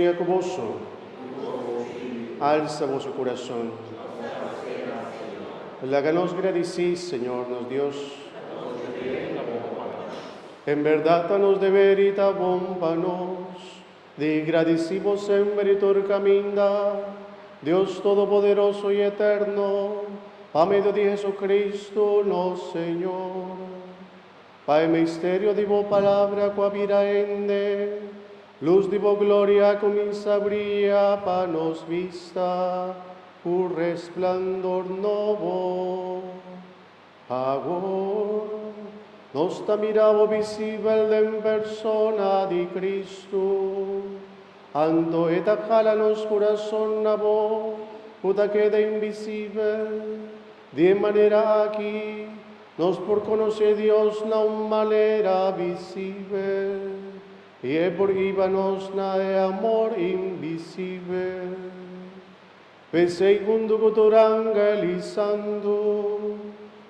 Jacoboso, alza vuestro corazón. Láganos gradecís, Señor, nos Dios. En verdad nos de verita bombanos, di gradecimos sempre caminda, Dios Todopoderoso y Eterno, a medio de Jesucristo, nos Señor. Pai misterio di vo palabra qua viraende, luz di vo gloria comienza brilla pa nos vista, un resplandor novo. Agora nos miravo visible en persona di Cristo, ando et acala nos corazón nabo, puta queda invisible, de manera aquí, nos por conocer Dios na manera visible, y por íbanos na de amor invisible. Segundo evangelizando,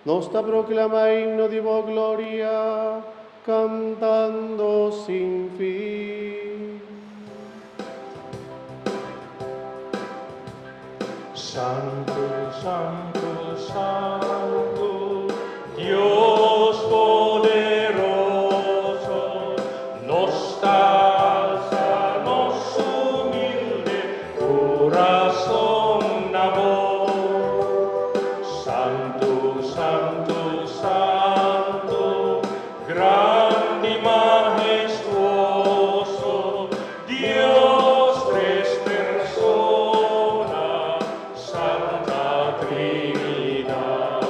nos ta proclama himno de vo gloria, cantando sin fin. Santo, santo, santo, Dios poderoso, nos alza, nos humilde corazón a vos. Santo, santo, santo, grande y majestuoso, Dios tres personas, Santa Trinidad.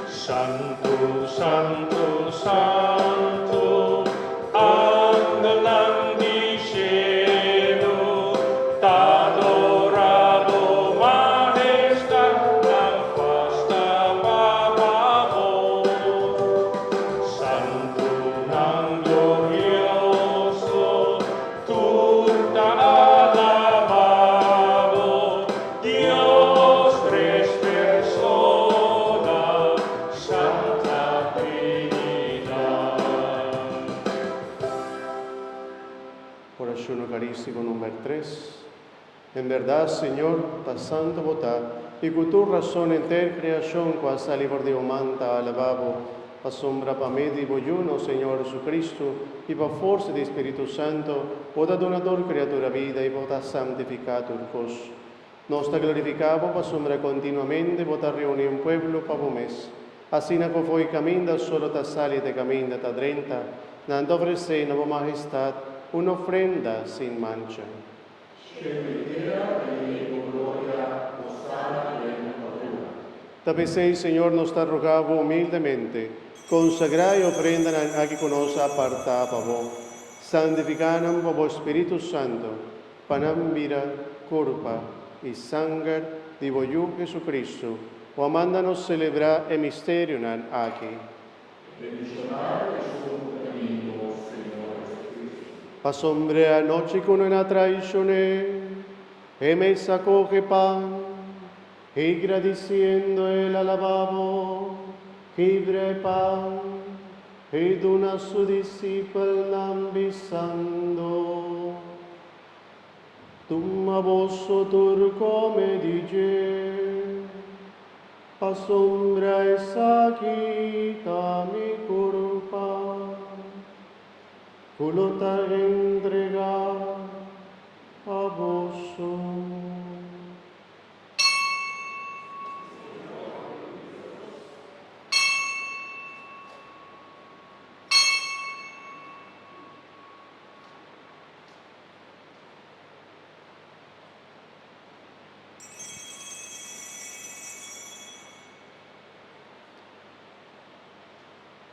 Santo, santo, santo, angelan di cielo, t'adorado majestad, la fasta bababo. Santo, nan glorioso, tú alabado, Dios tres personas, Santa Trinidad. Oración eucarístico número 3. En verdad, Señor, ta santo votà, y con tu razón enter creación, qua sali por Dio manta alababo, asombra pa me di vogliuno, Señor Jesucristo, y pa forza di Spirito Santo, vota donador creatura vida, y vota santificatur cos. Nos ta glorificabo, pa sombra continuamente, vota reuni un pueblo pa vomes. Así na foi caminda, solo ta sali te caminda ta drenta, nando ofrece na vo majestad, una ofrenda sin mancha. Tapecéis, Señor, nos ta rogado humildemente, consagra y ofrendan a que conoce aparta pa vos, santificanam po vo Espíritu Santo, panam vira, curpa y sangre di voyu Jesucristo, o amándanos celebrar el misterio nan aquí. Pasombre anoche con una traicioné, e me sacó que pan, y gradeciendo el alababo, libre pan, y duna su discípula ambisando. Tum aboso turco me dije, pasombra esa quita mi culpa, culota entregar a vos.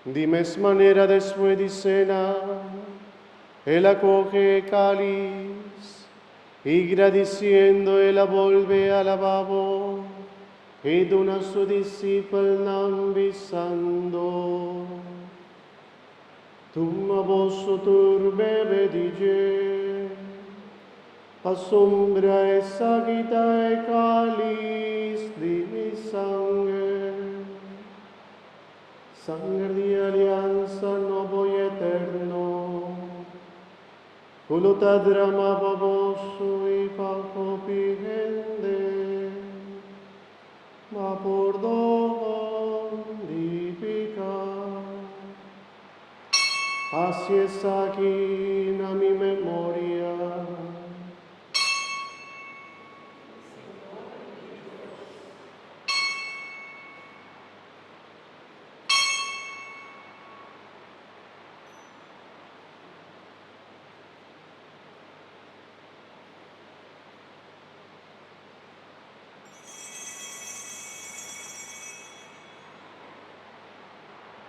De mesma manera después de cena, él acoge el cáliz y agradeciendo él la vuelve al lavabo y dona a su discípula ambisando. Tum aboso turbe dije, asombra esa guita el cáliz de mi sangre. Sangre de alianza nuevo y eterno, Uluta drama baboso y paco pigende, ma por don di pica. Así es aquí en mi memoria.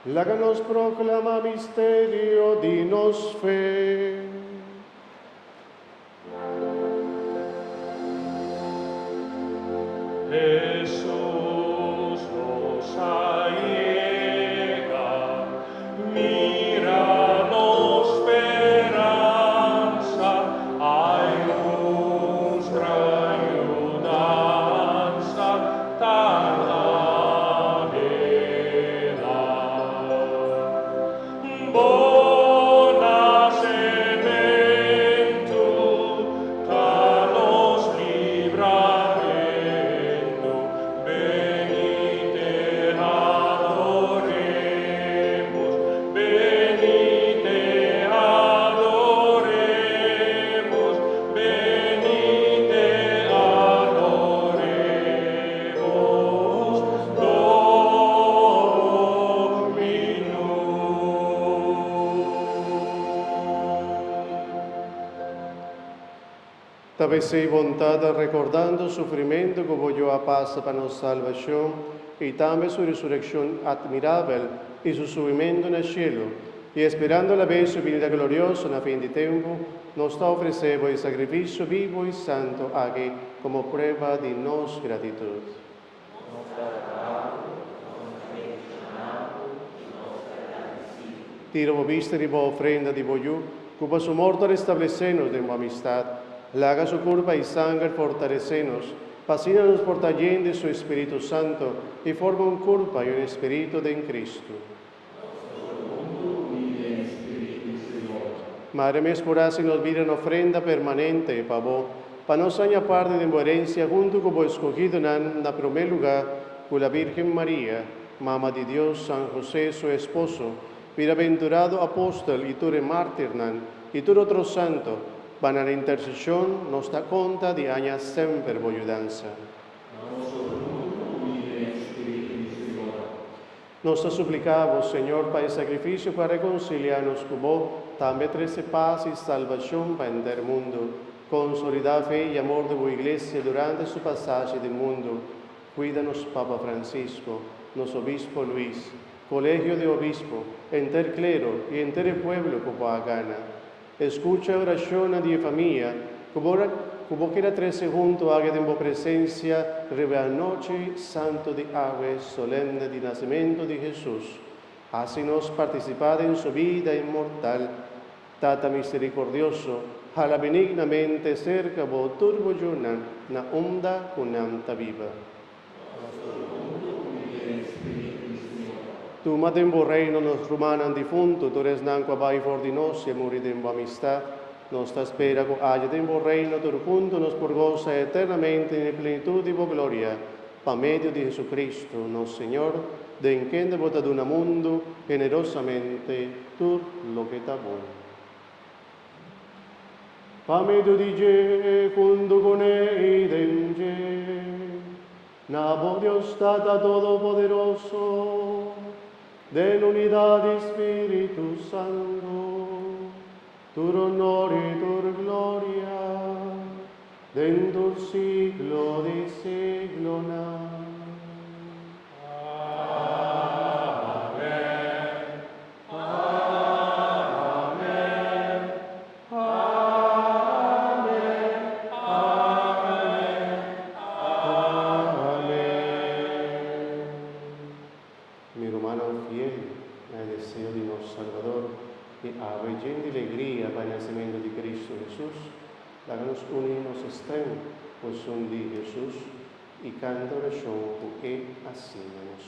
La que nos proclama misterio, dinos fe. Jesús nos allega, míranos esperanza, hay nuestra ayudanza tan aveda. Bona sementum, ta nos libramento, venite adoremus, venite adoremus, venite adoremus, Tabese vontade recordando o sofrimento que volvió a paz para nuestra salvación y también su resurrección admirable y su subimiento en el cielo, y esperando la vez su venida gloriosa en la fin de tiempo, nos ofrecemos el sacrificio vivo y santo aquí como prueba de nuestra gratitud. Tiro vista de boa ofrenda de boyú, cuba su morto restablecernos de una amistad, laga su curva y sangre fortalecernos, fascínanos por tallen de su Espíritu Santo y forma un curva y un espíritu de en Cristo. Madre mía, esperanza y nos vida en ofrenda permanente, pavó, para nos aña parte de herencia junto con vos escogido en la primer lugar, con la Virgen María, Mamá de Dios, San José, su esposo, bienaventurado apóstol y ture mártir, y todo otro santo, van a la intercesión, nos da cuenta de aña siempre ayudanza. Nos suplicamos, Señor, para el sacrificio para reconciliarnos con vos, también trece paz y salvación para el mundo, consolidar fe y amor de tu iglesia durante su pasaje del mundo. Cuídanos, Papa Francisco, nos obispo Luis, colegio de obispo, enter clero y enter el pueblo como gana. Escucha oración de familia, como quiera trece junto haga de en presencia, revela noche santo de ave solemne de nacimiento de Jesús. Hácenos participar en su vida inmortal. Tata misericordioso, jala benignamente cerca vos turbo yunan, na onda cunanta viva. Tu madem bo reino nos rumanan difunto, tu res nanqua vai for di nos, e moridem bo amistad, nos ta spera co haya dem bo reino, tur junto nos por goza eternamente en plenitud de bo gloria, pa medio de Jesucristo, nos Señor, de en quien devota duna mundo, generosamente, tur lo que ta bon. Pa medio di je, junto con eidem je, nabo Dios Tata Todopoderoso, de la unidad de Espíritu Santo, tu honor y tu gloria, dentro del siglo de siglo. Amén. Amén. Amén. Amén. Mi hermano fiel, el deseo de nuestro Salvador, que lleno de alegría para el nacimiento de Cristo Jesús, háganos unirnos estén, pues son de Jesús, y canta oración que hacemos.